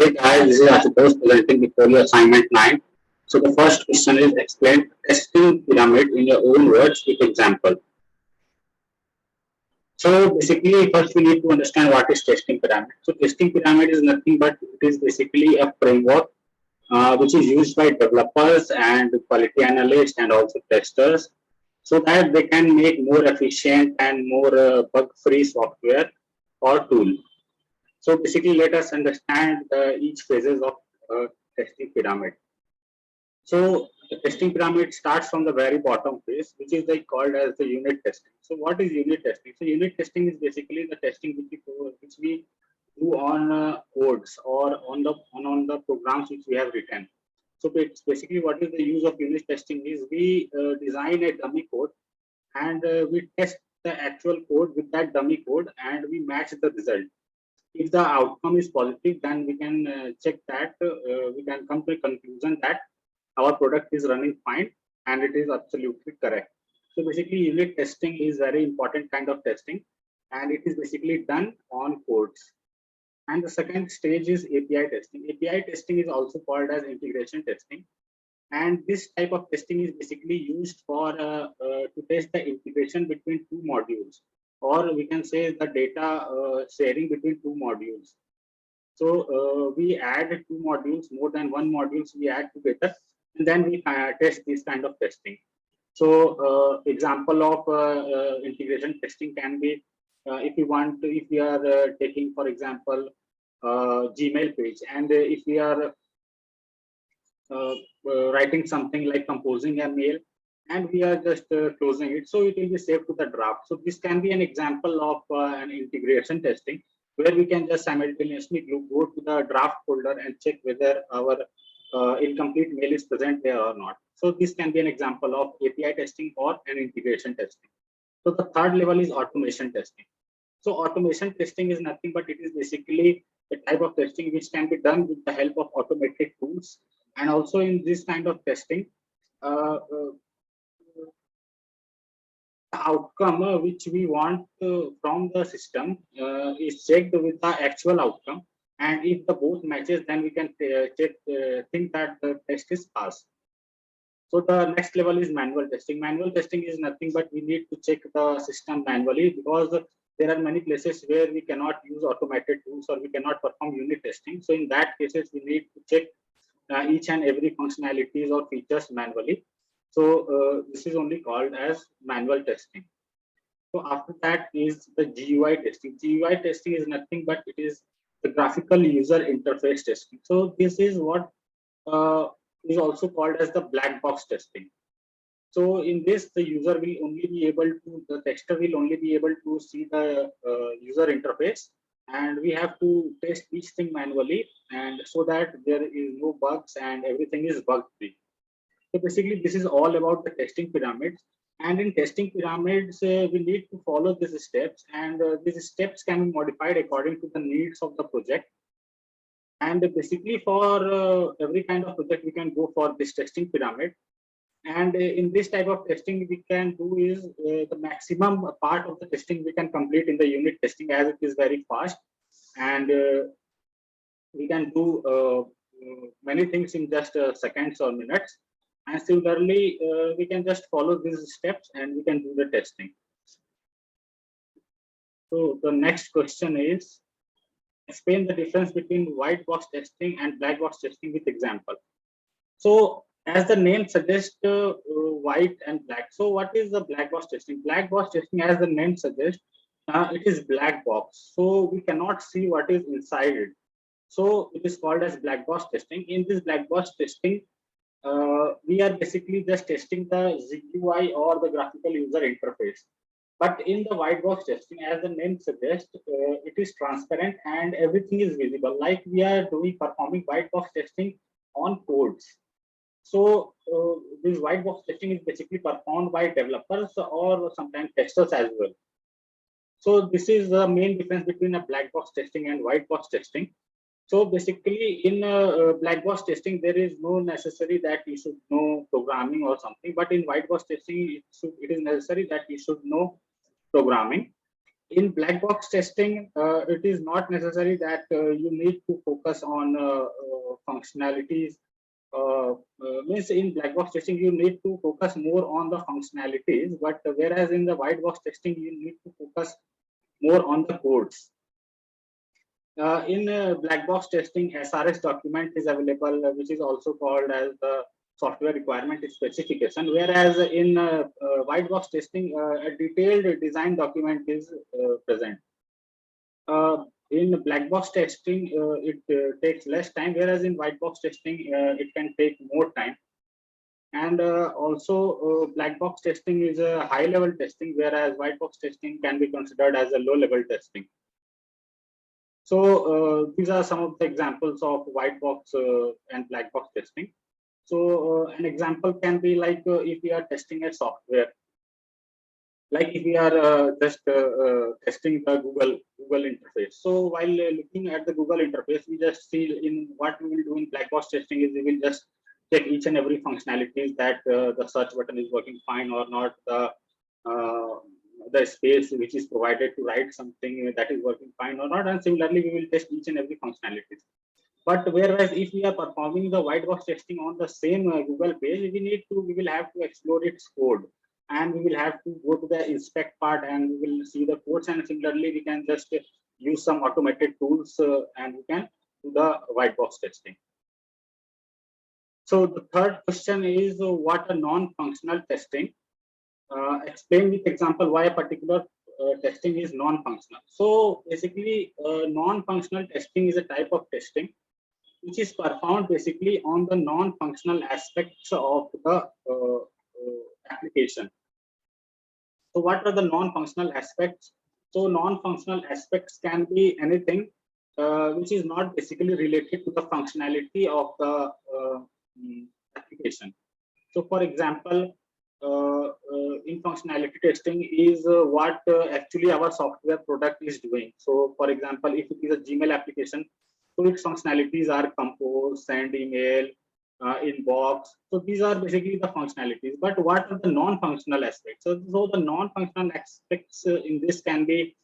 Hey guys, this is Ashutosh presenting before your assignment 9. So the first question is explain testing pyramid in your own words with example. So basically first we need to understand what is testing pyramid. So testing pyramid is nothing but it is basically a framework which is used by developers and quality analysts and also testers so that they can make more efficient and more bug-free software or tool. So basically, let us understand each phases of testing pyramid. So the testing pyramid starts from the very bottom phase, which is like called as the unit testing. So what is unit testing? So unit testing is basically the testing which we do on codes or on the programs which we have written. So it's basically what is the use of unit testing is we design a dummy code and we test the actual code with that dummy code and we match the result. If the outcome is positive, then we can check that we can come to a conclusion that our product is running fine and it is absolutely correct. So basically unit testing is very important kind of testing and it is basically done on codes. And the second stage is API testing. API testing is also called as integration testing. And this type of testing is basically used for to test the integration between two modules, or we can say the data sharing between two modules. So we add two modules, more than one modules we add together, and then we test this kind of testing. So example of integration testing can be if we are taking, for example, Gmail page, and if we are writing something like composing a mail and we are just closing it, so it will be saved to the draft. So this can be an example of an integration testing where we can just simultaneously go to the draft folder and check whether our incomplete mail is present there or not. So this can be an example of API testing or an integration testing. So the third level is automation testing. So automation testing is nothing but it is basically a type of testing which can be done with the help of automated tools. And also in this kind of testing, the outcome which we want from the system is checked with the actual outcome. And if the both matches, then we can think that the test is passed. So the next level is manual testing. Manual testing is nothing but we need to check the system manually because there are many places where we cannot use automated tools or we cannot perform unit testing. So in that cases, we need to check each and every functionalities or features manually. So this is only called as manual testing. So after that is the GUI testing. GUI testing is nothing but it is the graphical user interface testing. So this is what is also called as the black box testing. So in this, the user will only be able to, the tester will only be able to see the user interface, and we have to test each thing manually, and so that there is no bugs and everything is bug free. So basically, this is all about the testing pyramids. And in testing pyramids, we need to follow these steps, and these steps can be modified according to the needs of the project. And basically, for every kind of project, we can go for this testing pyramid. And in this type of testing, we can do is the maximum part of the testing we can complete in the unit testing as it is very fast. And we can do many things in just seconds or minutes. And similarly, we can just follow these steps and we can do the testing. So the next question is, explain the difference between white box testing and black box testing with example. So as the name suggests, white and black. So what is the black box testing? Black box testing, as the name suggests, it is black box. So we cannot see what is inside it. So it is called as black box testing. In this black box testing, we are basically just testing the GUI or the graphical user interface. But in the white box testing, as the name suggests, it is transparent and everything is visible. Like we are performing white box testing on codes. So this white box testing is basically performed by developers or sometimes testers as well. So this is the main difference between a black box testing and white box testing. So basically in black box testing, there is no necessary that you should know programming or something, but in white box testing, it is necessary that you should know programming. In black box testing, it is not necessary that you need to focus on functionalities. Means in black box testing, you need to focus more on the functionalities, but whereas in the white box testing, you need to focus more on the codes. In black box testing, SRS document is available, which is also called as the software requirement specification, whereas in white box testing, a detailed design document is present. In black box testing, it takes less time, whereas in white box testing, it can take more time. And also, black box testing is a high level testing, whereas white box testing can be considered as a low level testing. So these are some of the examples of white box and black box testing. So an example can be like if we are testing a software, like if we are just testing the Google interface. So while looking at the Google interface, we just see in what we will do in black box testing is we will just check each and every functionalities that the search button is working fine or not, the space which is provided to write something that is working fine or not, and similarly we will test each and every functionalities. But whereas if we are performing the white box testing on the same Google page, we will have to explore its code, and we will have to go to the inspect part and we will see the codes, and similarly we can just use some automated tools and we can do the white box testing. So the third question is what a non-functional testing? Explain with example why a particular testing is non-functional. So basically, non-functional testing is a type of testing which is performed basically on the non-functional aspects of the application. So what are the non-functional aspects? So non-functional aspects can be anything which is not basically related to the functionality of the application. So for example, in functionality testing is what actually our software product is doing. So for example, if it is a Gmail application, so its functionalities are compose, send email, inbox. So these are basically the functionalities. But what are the non-functional aspects? So the non-functional aspects in this can be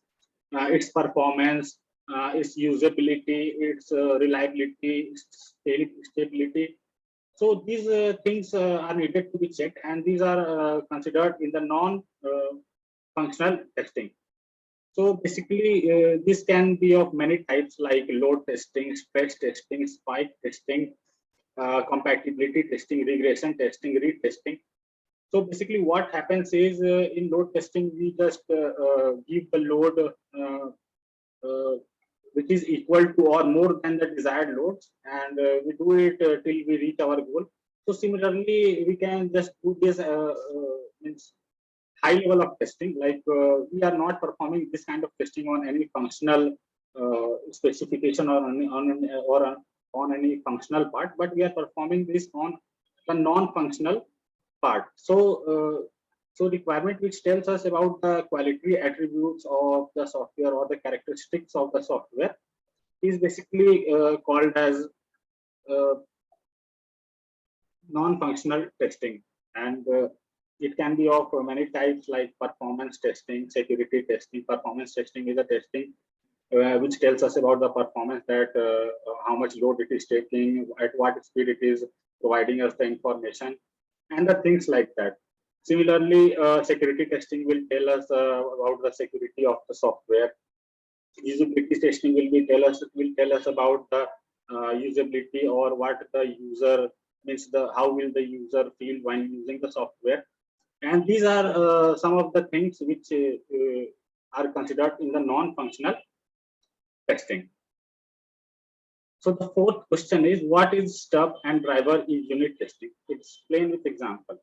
its performance, its usability, its reliability, its stability. So these things are needed to be checked, and these are considered in the non-functional testing. So basically, this can be of many types like load testing, stress testing, spike testing, compatibility testing, regression testing, retesting. So basically, what happens is in load testing, we just give the load which is equal to or more than the desired loads, and we do it till we reach our goal. So similarly, we can just do this means high level of testing, like we are not performing this kind of testing on any functional specification or on any functional part, but we are performing this on the non-functional part. So requirement which tells us about the quality attributes of the software or the characteristics of the software is basically called as non-functional testing, and it can be of many types like performance testing, security testing. Performance testing is a testing which tells us about the performance, that how much load it is taking, at what speed it is providing us the information, and the things like that. Similarly, security testing will tell us about the security of the software. Usability testing will tell us about the usability, or what the user means, how will the user feel when using the software. And these are some of the things which are considered in the non-functional testing. So the fourth question is, what is stub and driver in unit testing? Explain with example.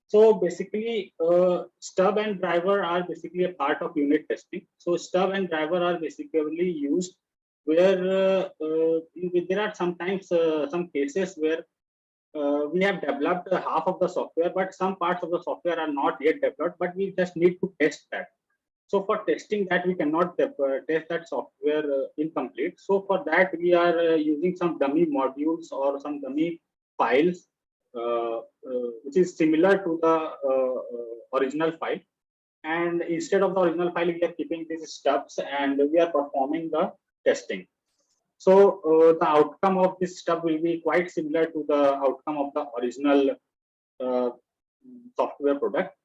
So basically, stub and driver are basically a part of unit testing. So stub and driver are basically used where there are sometimes some cases where we have developed half of the software, but some parts of the software are not yet developed, but we just need to test that. So for testing that, we cannot test that software incomplete. So for that, we are using some dummy modules or some dummy files, which is similar to the original file. and instead of the original file, we are keeping these stubs and we are performing the testing. So the outcome of this stub will be quite similar to the outcome of the original uh, software product.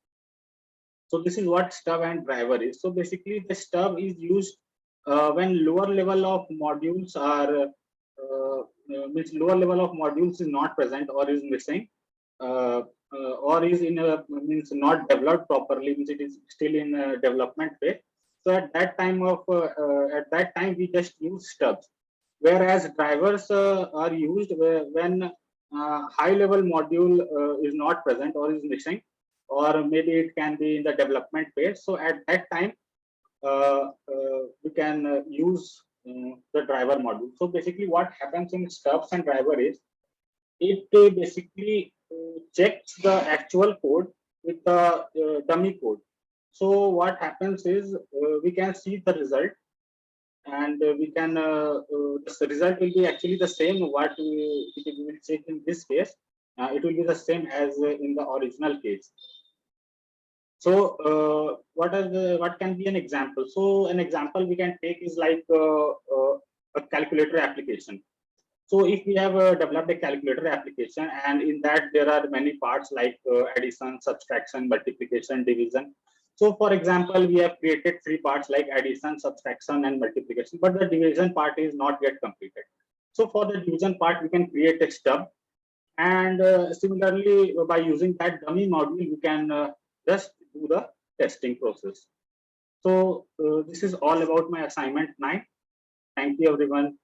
So this is what stub and driver is. So basically, the stub is used when lower level of modules are means lower level of modules is not present or is missing, uh, or is in a means not developed properly, means it is still in a development phase. So at that time we just use stubs, whereas drivers are used when high level module is not present or is missing, or maybe it can be in the development phase. So at that time we can use the driver module. So basically what happens in stubs and driver is it basically checks the actual code with the dummy code. So what happens is we can see the result, and we can the result will be actually the same what we will check in this case. It will be the same as in the original case. So what can be an example? So an example we can take is like a calculator application. So if we have developed a calculator application, and in that there are many parts like addition, subtraction, multiplication, division. So for example, we have created three parts like addition, subtraction, and multiplication, but the division part is not yet completed. So for the division part, we can create a stub, and similarly, by using that dummy module, we can just do the testing process. So this is all about my assignment 9. Thank you, everyone.